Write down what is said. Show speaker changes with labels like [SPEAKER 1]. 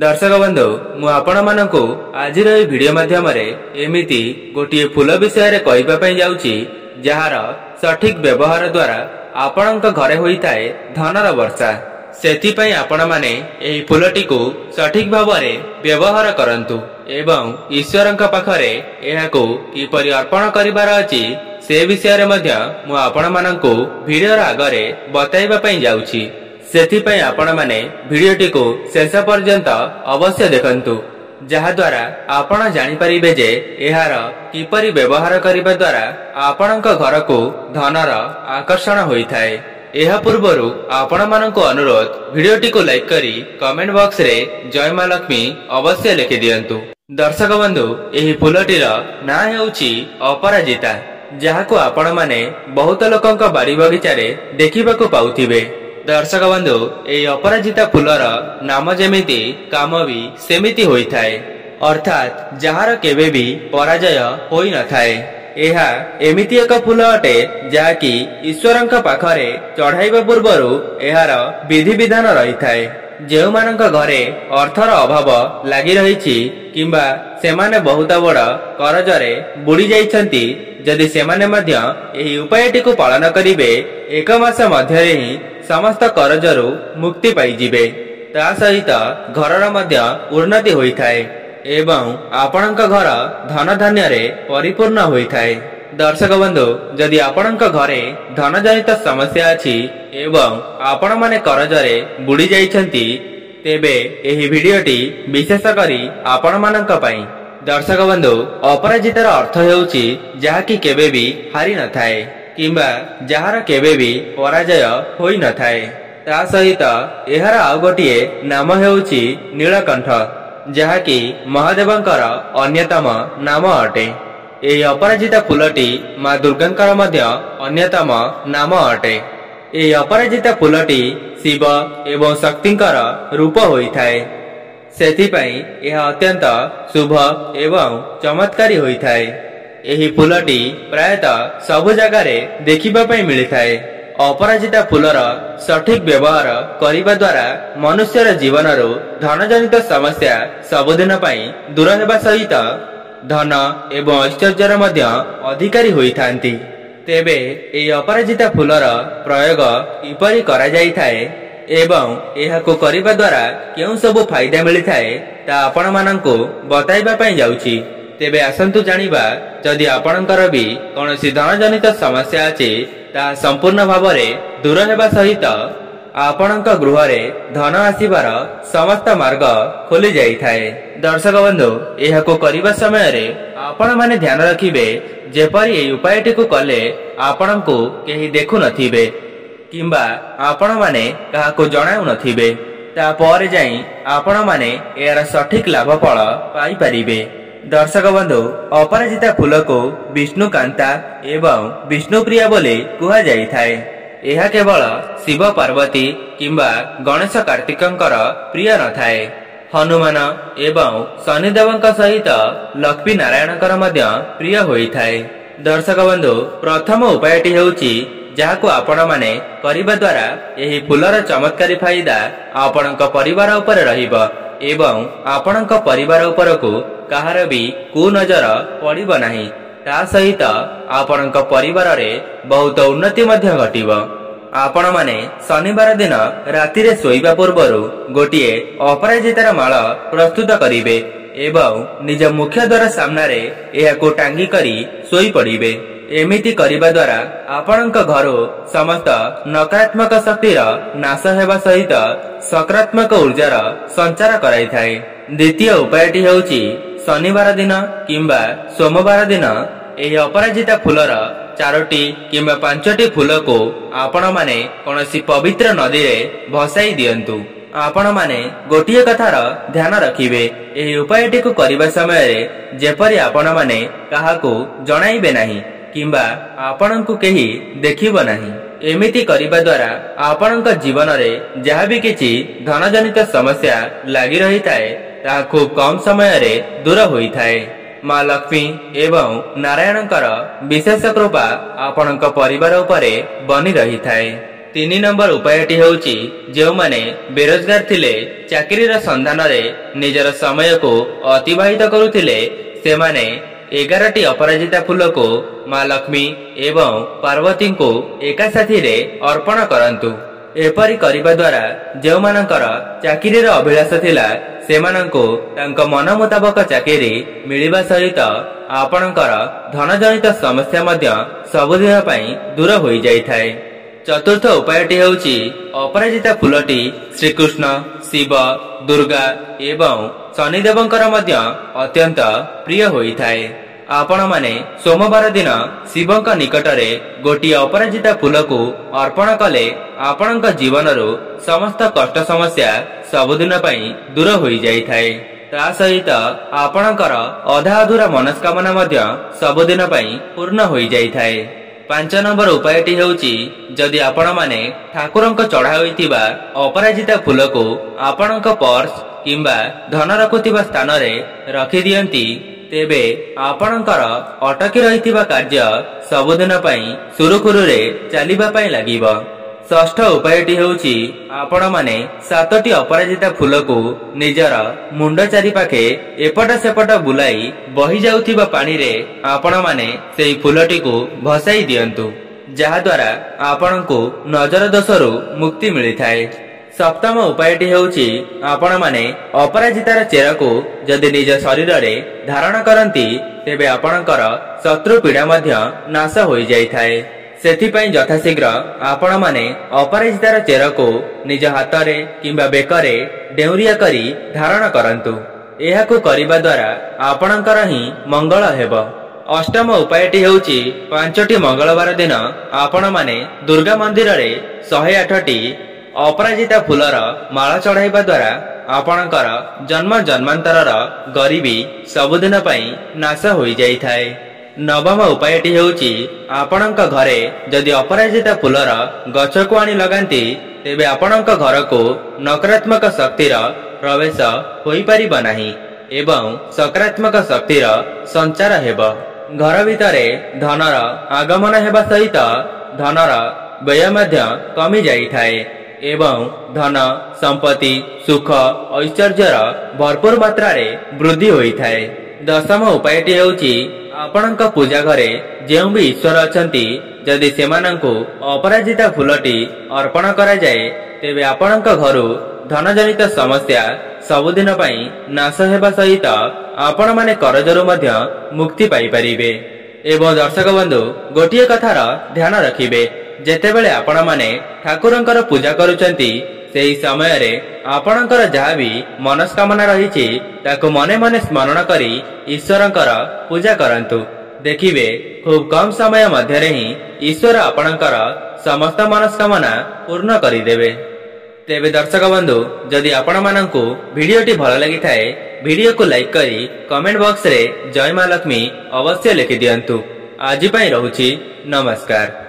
[SPEAKER 1] दर्शक बंधु मु आपण मानकु आज भिडियो माध्यम एमिति गोटे फूल विषय रे कहिबा पई जाउची जहार सठिक व्यवहार द्वारा आपणक घरे होइताए धनर वर्षा। सेति पई आपण माने एही फूलटी को सठिक भाव में व्यवहार करंतु एवं ईश्वरक पाखरे एहाको किपरि अर्पण करिवार अछि से विषय रे मध्य मु आपण मानकु भिडियो आगरे बताइबा पई जाउची। सेथिपई आपण माने भिडियोटी को शेष पर्यंत अवश्य देखंतु जहा द्वारा आपण जानि परिबे जे एहार किपरि व्यवहार करिबा द्वारा आपणक घर को धनर आकर्षण होइथाए। एहा पूर्वरु आपण मानक अनुरोध भिडियोटी को लाइक करी कमेंट बॉक्स रे जय मां लक्ष्मी अवश्य लिखि दियंतु। दर्शक बंधु एही फूलटीर ना हेउची अपराजिता जहाको आपण माने बहुत लोकंक बाड़ी बगीचा रे देखिबाको पाउथिबे। दर्शक बंधु ए अपराजिता फूलर नाम जेमिति काम भी सेमिति होइथाए अर्थात जहार केबे भी पराजय होई न थाए। एहा एमिति एक फूल अटे जाकी ईश्वरंक पाखरे चढ़ाइबा पूर्वरु एहार विधि विधान रही थाए। जेउ मानक घरे अर्थर अभाव लागि रहिछि किंबा सेमाने बहुत बड़ करजरे बुड़ी जाइछंती जदि सेमाने मध्य एही उपायटी को पालन करिवे एक मास मध्य ही समस्त करजरु मुक्ति पाई जिवे। ता सहित घरर मध्य उन्नति होइथाए एवं आपणक घर धन धान्य रे परिपूर्ण होइथाए। दर्शक बंधु जदि आपणक घरे धन जनित समस्या अछि एवं आपण माने करजरे बुड़ी जाइछंती तेबे एही भिडियोटी विशेष करी आपण मानक पई। दर्शक बंधु अपराजितार अर्थ हेउची जाहाकी केबे भी हारि न थाए किंबा जहार केबे भी पराजय होई न थाए। ता सहित एहार आउ गोटिए नाम हेउची नीलकंठ जहाकी महादेवंकर अन्यतम नाम अटे। एही अपराजिता फूलटी मां दुर्गांकर मध्य अन्यतम नाम अटे। एही अपराजिता फूलटी शिव एवं शक्तिंकर रूप होइथाए सेथिपई यह अत्यंत शुभ एवं चमत्कारी होइथाए। एही फूलटी प्रायतः सबु जगार देखिबा पई मिलिथाए। अपराजिता फूलर सठिक व्यवहार करिबा द्वारा मनुष्यर जीवनरो धन जनित समस्या सबुदिन पई दूर हेबा सहित धन एवं ऐश्वर्यर मध्य अधिकारी होइथांती। तेबे एही अपराजिता फूलर प्रयोग किपरि करा जाइथाए एवं एहाको करिबा द्वारा केउ सब फायदा मिलिथाए ता आपण माननकु बताइबा पई जाउची। तेबे आसंतु जानिबा जदि आपणकर भी कोनोसी धन जनित समस्या अछि ता संपूर्ण भाव में दूर हेबा सहित आपणक गृह रे धन आसीबार समस्त मार्ग खोली जाइथाए। दर्शक बंधु एहाको करिबा समय रे आपण माने ध्यान रखिबे जेपरि एही उपायटी को कले आपणकु केही देखु नथिबे किंबा आपण माने काहाको जणाउ नथिबे ता परे जाई आपण माने एहार सठिक लाभ फल पाई परिबे। दर्शक बंधु अपराजिता फूल को विष्णुकांता एवं विष्णुप्रिया बोली कुहा जाइथाए। एहा केवल शिव पार्वती किंबा गणेश कार्तिकंकर प्रिय न थाए। हनुमान एवं शनिदेवंक सहित लक्ष्मी नारायणकर मध्य प्रिय होइथाए। दर्शक बंधु प्रथम उपायटी हेउची जहाको आपण माने करिबा द्वारा एही फूलर चमत्कारी फायदा आपणक परिवार उपर रहिबो एवं आपणक परिवार उपरकू काहार भी कुनजर पड़िबो नाही। ता सहित आपणक परिवार रे बहुत उन्नति मध्य घटिबो। आपण माने शनिवार दिन राति रे सोइबा पूर्वरु गोटिए अपराजितार माळ प्रस्तुत करिवे एवं निज मुख्य द्वार सामने रे एहाको टांगी करी सोई पड़िबे। एमिति करिबा द्वारा आपणक घरो समस्त नकारात्मक शक्तिर नाश हेबा सहित सकारात्मक ऊर्जार संचार कराइथाए। द्वितीय उपायटी हेउची शनिवार दिन किंबा सोमवार दिन एही अपराजिता फूलर 4टी किंबा 5टी फूल को आपण माने कोनोसी पवित्र नदी रे भसाई दियंतु। आपण माने गोटिए कथार ध्यान रखिबे एही उपायटी को करिबा समय रे जेपरि आपण माने काहाको जणाइबे नाही किंबा आपणଙ୍କୁ केही देखिबो नाही। एमिति करिबा द्वारा आपणଙ୍କ जीवन रे जहा भी किछि धन जनित समस्या लागि रही थाए ता खूब कम समय रे दूर होई थाए। मां लक्ष्मी एवं नारायणकर विशेष कृपा आपणଙ୍କ परिवार उपरे बनी रही थाए। तीन नंबर उपायटी हेउची जेउमाने बेरोजगार थिले चाकरीर सन्धानरे निजर समय को अतिबाहित करुथिले सेमाने 11टी अपराजिता फूल को माँ लक्ष्मी एवं पार्वती को एका साथी रे अर्पण करंतु। एपरी करिबा द्वारा जेउमानकर चाकरीर अभिलाष थिला सेमानंको तांको मन मुताबक चाकरी मिलिबा सहित आपणकर धन जनित समस्या मध्य सबुदिन पई दूर होई जाई थाए। चतुर्थ उपायटी हेउची अपराजिता फूलटी श्रीकृष्ण शिव दुर्गा एवं शनिदेवंकर मध्य अत्यंत प्रिय होई थाए। आपण माने सोमवार दिन शिवंक निकटरे गोटी अपराजिता फूल को अर्पण कले आपणक जीवनरो समस्त कष्ट समस्या सबुदिन पई दूर होई जाई थाए। ता सहित आपणकर अधा अधूरा मनस्कामना मध्य सबुदिन पई पूर्ण होई जाई थाए। 5 नंबर उपायटी हेउची जदि आपण माने ठाकुरंक चढ़ा होइतिबा अपराजिता फूल को आपणक पर्स किंबा धन रखुतिबा स्थान रे रखि दियंती तेबे आपणकर अटकी रहितिबा कार्य सबुदिन पई सुरुखुरु रे चलिबा पई लागिबो। षष्ठ उपायटी हेउची आपण माने 7टी अपराजिता फूल को निजर मुंड चारि पाखे एपट सेपट बुलाई बही जाउथिबा पानी रे आपण माने सेई फूलटी को भसाई दियंतु जहा द्वारा आपण को नजर दोषरु मुक्ति मिली थाए। सप्तम उपायटी हेउची आपण माने अपराजितार चेर को जदि निज शरीर रे धारण करंती तेबे आपणकर शत्रु पीड़ा मध्य नाश होई जाई थाए। सेथिपई यथाशीघ्र आपण माने अपराजितार चेर को निज हाथ रे किंबा बेकरे डेउरिया करी धारण करंतु। एहाकु करिबा द्वारा आपणकर ही मंगल हेबो। अष्टम उपायटी हेउची 5टी मंगलवार दिन आपण माने दुर्गा मंदिर रे 108टी अपराजिता फूलर माला चढ़ाइबा द्वारा आपणकर जन्म जन्मांतरर गरीबी सबुदिन पई नाश होई जाई थाए। नवम उपायटी हेउची आपणक घरे जदि अपराजिता फूलर गछ को आनी लगांती तेबे आपणक घर को नकारात्मक शक्तिर प्रवेश होई परिबा नाही एवं सकारात्मक शक्तिर संचार हेबो। घर भितरे धनर आगमन हेबा सहित धनर व्यय मध्य कमी जाई थाए एवं धन संपत्ति सुख ऐश्वर्यर भरपूर मात्रा रे वृद्धि होई थाए। दशम उपायटी हेउची आपणक पूजा घरे जेउ भी ईश्वर अछंती जदि सेमानंकु अपराजिता फूलटी अर्पण करा जाए तेबे आपणक घरु धन जनित समस्या सबुदिन पई नाश हेबा सहित आपण माने करजरु मध्य मुक्ति पाई परिबे। एवं दर्शक बंधु गोटिए कथार ध्यान रखिबे जेतेबेले आपण माने ठाकुरंकर पूजा करूचंती सेही समय रे आपणकर जहा भी मनस्कामना रहिछि ताको मने मने स्मरण करी ईश्वरंकर पूजा करंतु। देखिबे खूब कम समय मध्य रे ही ईश्वर आपणकर समस्त मनस्कामना पूर्ण करी देबे। तेबे दर्शक बंधु जदि आपण मानंकु वीडियोटी भल लागि थाए वीडियो को लाइक करी कमेंट बॉक्स रे जय मां लक्ष्मी अवश्य लिखि दियंतु। आज पई रहुछि नमस्कार।